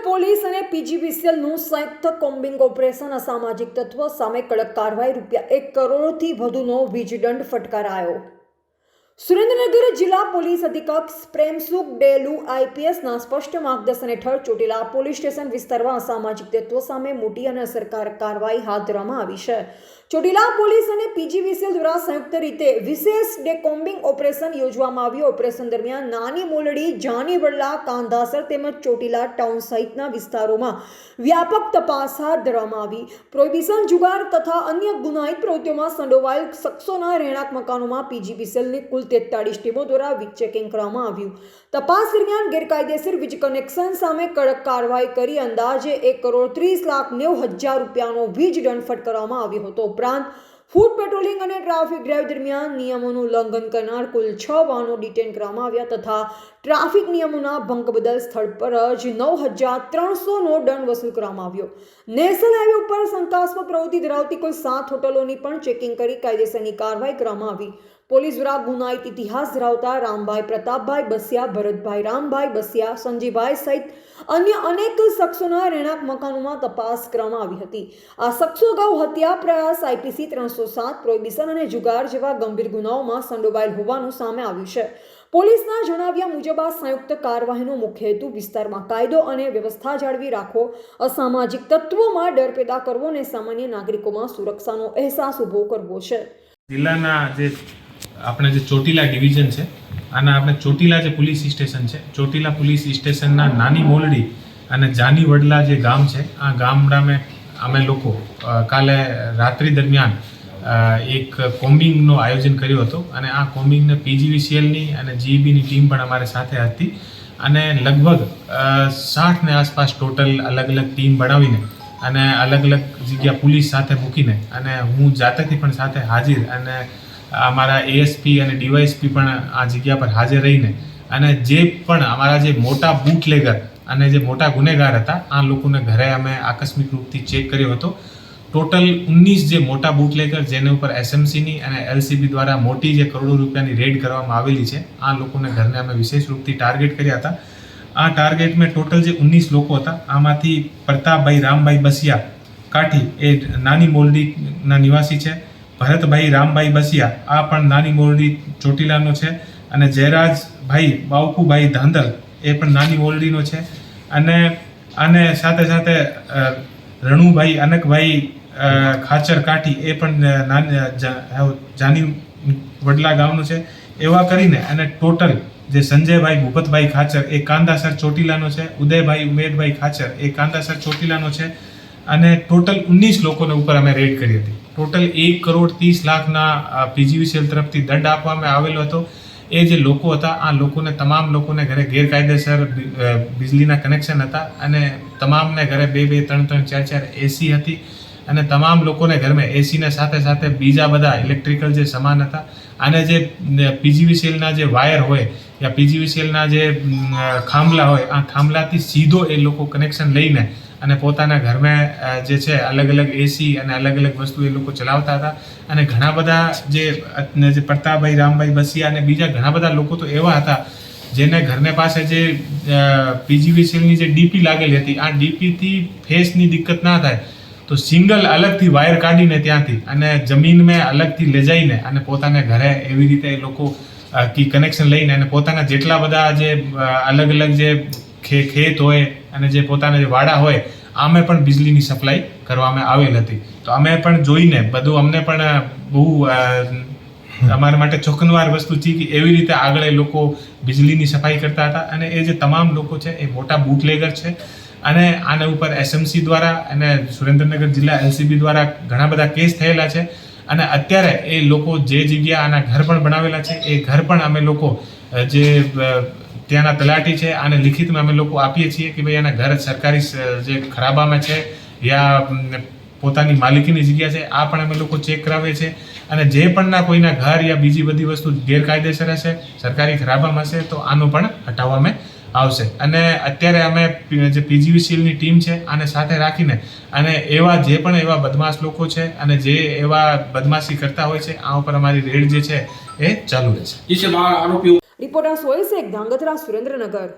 Police અને પીજીવીસીએલનું સંયુક્ત combing operation અસામાજિક તત્વો સામે કડક કાર્યવાહી ₹1 કરોડથી વધુનો વીજદંડ ફટકારાયો। સુરેન્દ્રનગર જિલ્લા પોલીસ અધિક્ષક પ્રેમસુખ ડેલુ આઈપીએસના સ્પષ્ટ માર્ગદર્શન હેઠળ ચોટીલા પોલીસ સ્ટેશન વિસ્તારમાં અસામાજિક તત્વો સામે મોટી અને અસરકારક કાર્યવાહી હાથ ધરવામાં આવી છે। ચોટીલા પોલીસ અને પીજીવીસીએલ દ્વારા સંયુક્ત રીતે વિશેષ ડે કોમ્બિંગ ઓપરેશન યોજવામાં આવ્યું। ઓપરેશન દરમિયાન નાની મોલડી, જાનીવડલા, કાંધાસર તેમજ ચોટીલા ટાઉન સહિતના વિસ્તારોમાં વ્યાપક તપાસ હાથ ધરવામાં આવી। પ્રોહિબિશન, જુગાર તથા અન્ય ગુનાહિત પ્રવૃત્તિઓમાં સંડોવાયેલ શખ્સોના રહેણાંક મકાનોમાં પીજીવીસીએલની કુલ 43 ટીમો દ્વારા વીજ ચેકિંગ કરવામાં આવ્યું। તપાસ દરમિયાન ગેરકાયદેસર વીજ કનેક્શન સામે કડક કાર્યવાહી કરી અંદાજે ₹1,30,90,000નો વીજ દંડ ફટકારવામાં આવ્યો હતો। ઉપરાંત ફૂટ પેટ્રોલિંગ અને ટ્રાફિક ડ્રાઈવ દરમિયાન નિયમોનું ઉલ્લંઘન કરનાર કુલ 6 વાહનો ડિટેન કરવામાં આવ્યા તથા ટ્રાફિક નિયમોના ભંગ બદલ સ્થળ પર જ ₹9,300નો દંડ વસૂલ કરવામાં આવ્યો। નેશનલ હાઈવે ઉપર શંકાસ્પદ પ્રવૃત્તિ ધરાવતી કુલ 7 હોટલોની પણ ચેકિંગ કરી કાયદેસરની કાર્યવાહી કરવામાં આવી। પોલીસ દ્વારા ગુનાહિત ઇતિહાસ ધરાવતા રામભાઈ પ્રતાપભાઈ બસિયા, ભરતભાઈ રામભાઈ બસિયા, સંજીભાઈ સહિત અન્ય અનેક શખ્સોના રહેણાંક મકાનોમાં તપાસ કરવામાં આવી હતી। આ શખ્સો અગાઉ હત્યા પ્રયાસ, આઈપીસી 307, પ્રોહિબિશન અને જુગાર જેવા ગંભીર ગુનાઓમાં સંડોવાયેલ હોવાનું સામે આવ્યું છે। પોલીસના જણાવ્યા મુજબ આ સંયુક્ત કાર્યવાહીનો મુખ્ય હેતુ વિસ્તારમાં કાયદો અને વ્યવસ્થા જાળવી રાખવો, અસામાજિક તત્વોમાં ડર પેદા કરવો અને સામાન્ય નાગરિકોમાં સુરક્ષાનો અહેસાસ ઊભો કરવો છે। જિલ્લાના આપણે જે ચોટીલા ડિવિઝન છે, આના આપણે ચોટીલા જે પોલીસ સ્ટેશન છે, ચોટીલા પોલીસ સ્ટેશનના નાની મોલડી અને જાનીવડલા જે ગામ છે, આ ગામડામાં અમે લોકો કાલે રાત્રિ દરમિયાન એક કોમ્બિંગનો આયોજન કર્યો હતો અને આ કોમ્બિંગને પીજીવીસીએલની અને જીઈબીની ટીમ પણ અમારી સાથે હતી અને લગભગ 60 આસપાસ ટોટલ અલગ અલગ ટીમ બનાવીને અને અલગ અલગ જગ્યા પોલીસ સાથે મૂકીને અને હું જાતેથી પણ સાથે હાજર અને અમારા એએસપી અને ડીવાયએસપી પણ આ જગ્યા પર હાજર રહીને અને જે પણ અમારા જે મોટા બૂટલેગર અને જે મોટા ગુનેગાર હતા આ લોકોને ઘરે અમે આકસ્મિક રૂપથી ચેક કર્યો હતો। ટોટલ 19 જે મોટા બૂટલેગર જેને ઉપર એસએમસીની અને એલસીબી દ્વારા મોટી જે કરોડો રૂપિયાની રેડ કરવામાં આવેલી છે, આ લોકોને ઘરને અમે વિશેષ રૂપથી ટાર્ગેટ કર્યા હતા। આ ટાર્ગેટમાં ટોટલ જે 19 લોકો હતા, આમાંથી પ્રતાપભાઈ રામભાઈ બસિયા કાઠી એ નાની મોલડીના નિવાસી છે, ભરતભાઈ રામભાઈ બસિયા આ પણ નાની મોલડી ચોટીલાનો છે અને જયરાજભાઈ બાવકુભાઈ ધાંધલ એ પણ નાની મોલડીનો છે અને સાથે સાથે રણુભાઈ અનકભાઈ ખાચર કાઠી એ પણ જાની વડલા ગામનો છે। એવા કરીને અને ટોટલ જે સંજયભાઈ ભૂપતભાઈ ખાચર એ કાંદાસર ચોટીલાનો છે, ઉદયભાઈ ઉમેદભાઈ ખાચર એ કાંદાસર ચોટીલાનો છે અને ટોટલ 19 લોકોને ઉપર અમે રેડ કરી હતી। ટોટલ ₹1,30,00,000ના પીજીવીસીએલ તરફથી દંડ આપવામાં આવેલો હતો। એ જે લોકો હતા આ લોકોને તમામ લોકોને ઘરે ગેરકાયદેસર વીજળીના કનેક્શન હતા અને તમામને ઘરે 2-2, 3-3, 4-4 એસી હતી અને તમામ લોકોને ઘરમાં એસીને સાથે સાથે બીજા બધા ઇલેક્ટ્રિકલ જે સામાન હતા અને જે પીજીવીસીએલના જે વાયર હોય યા પીજીવીસીએલના જે થાંભલા હોય, આ થાંભલાથી સીધો એ લોકો કનેક્શન લઈને અને પોતાના ઘરમાં જે છે અલગ અલગ એસી અને અલગ અલગ વસ્તુ એ લોકો ચલાવતા હતા અને ઘણા બધા જે પ્રતાપભાઈ રામભાઈ બસિયા અને બીજા ઘણા બધા લોકો તો એવા હતા જેને ઘરને પાસે જે પીજીવીસીએલની જે ડીપી લાગેલી હતી, આ ડીપીથી ફેસની દિક્કત ના થાય તો સિંગલ અલગથી વાયર કાઢીને ત્યાંથી અને જમીનમાં અલગથી લઈ જઈને અને પોતાના ઘરે એવી રીતે એ લોકો કનેક્શન લઈને અને પોતાના જેટલા બધા જે અલગ અલગ જે ખેત હોય અને જે પોતાના જે વાડા હોય આમે પણ વીજળીની સપ્લાય કરવામાં આવેલ હતી। તો અમે પણ જોઈને બધું અમને પણ બહુ અમારા માટે ચોંકાવનાર વસ્તુ છે કે એવી રીતે આગળ એ લોકો વીજળીની સફાઈ કરતા હતા અને એ જે તમામ લોકો છે એ મોટા બૂટલેગર છે અને આના ઉપર એસએમસી દ્વારા અને સુરેન્દ્રનગર જિલ્લા એલસીબી દ્વારા ઘણા બધા કેસ થયેલા છે અને અત્યારે એ લોકો જે જગ્યા આના ઘર પણ બનાવેલા છે એ ઘર પણ અમે લોકો જે ત્યાંના તલાટી છે આને લિખિતમાં અમે લોકો આપીએ છીએ કે ભાઈ આના ઘર સરકારી જે ખરાબામાં છે યા પોતાની માલિકીની જગ્યા છે, આ પણ અમે લોકો ચેક કરાવીએ છીએ અને જે પણના કોઈના ઘર યા બીજી બધી વસ્તુ ગેરકાયદેસર હશે, સરકારી ખરાબામાં હશે તો આનું પણ હટાવવામાં આવશે। અને અત્યારે અમે જે પીજીવીસીએલની ટીમ છે આને સાથે રાખીને અને એવા જે પણ એવા બદમાશ લોકો છે અને જે એવા બદમાશી કરતા હોય છે આ ઉપર અમારી રેડ જે છે એ ચાલુ રહેશે। રિપોર્ટર સોહેલ શેખ, ધાંગધ્રા, સુરેન્દ્રનગર।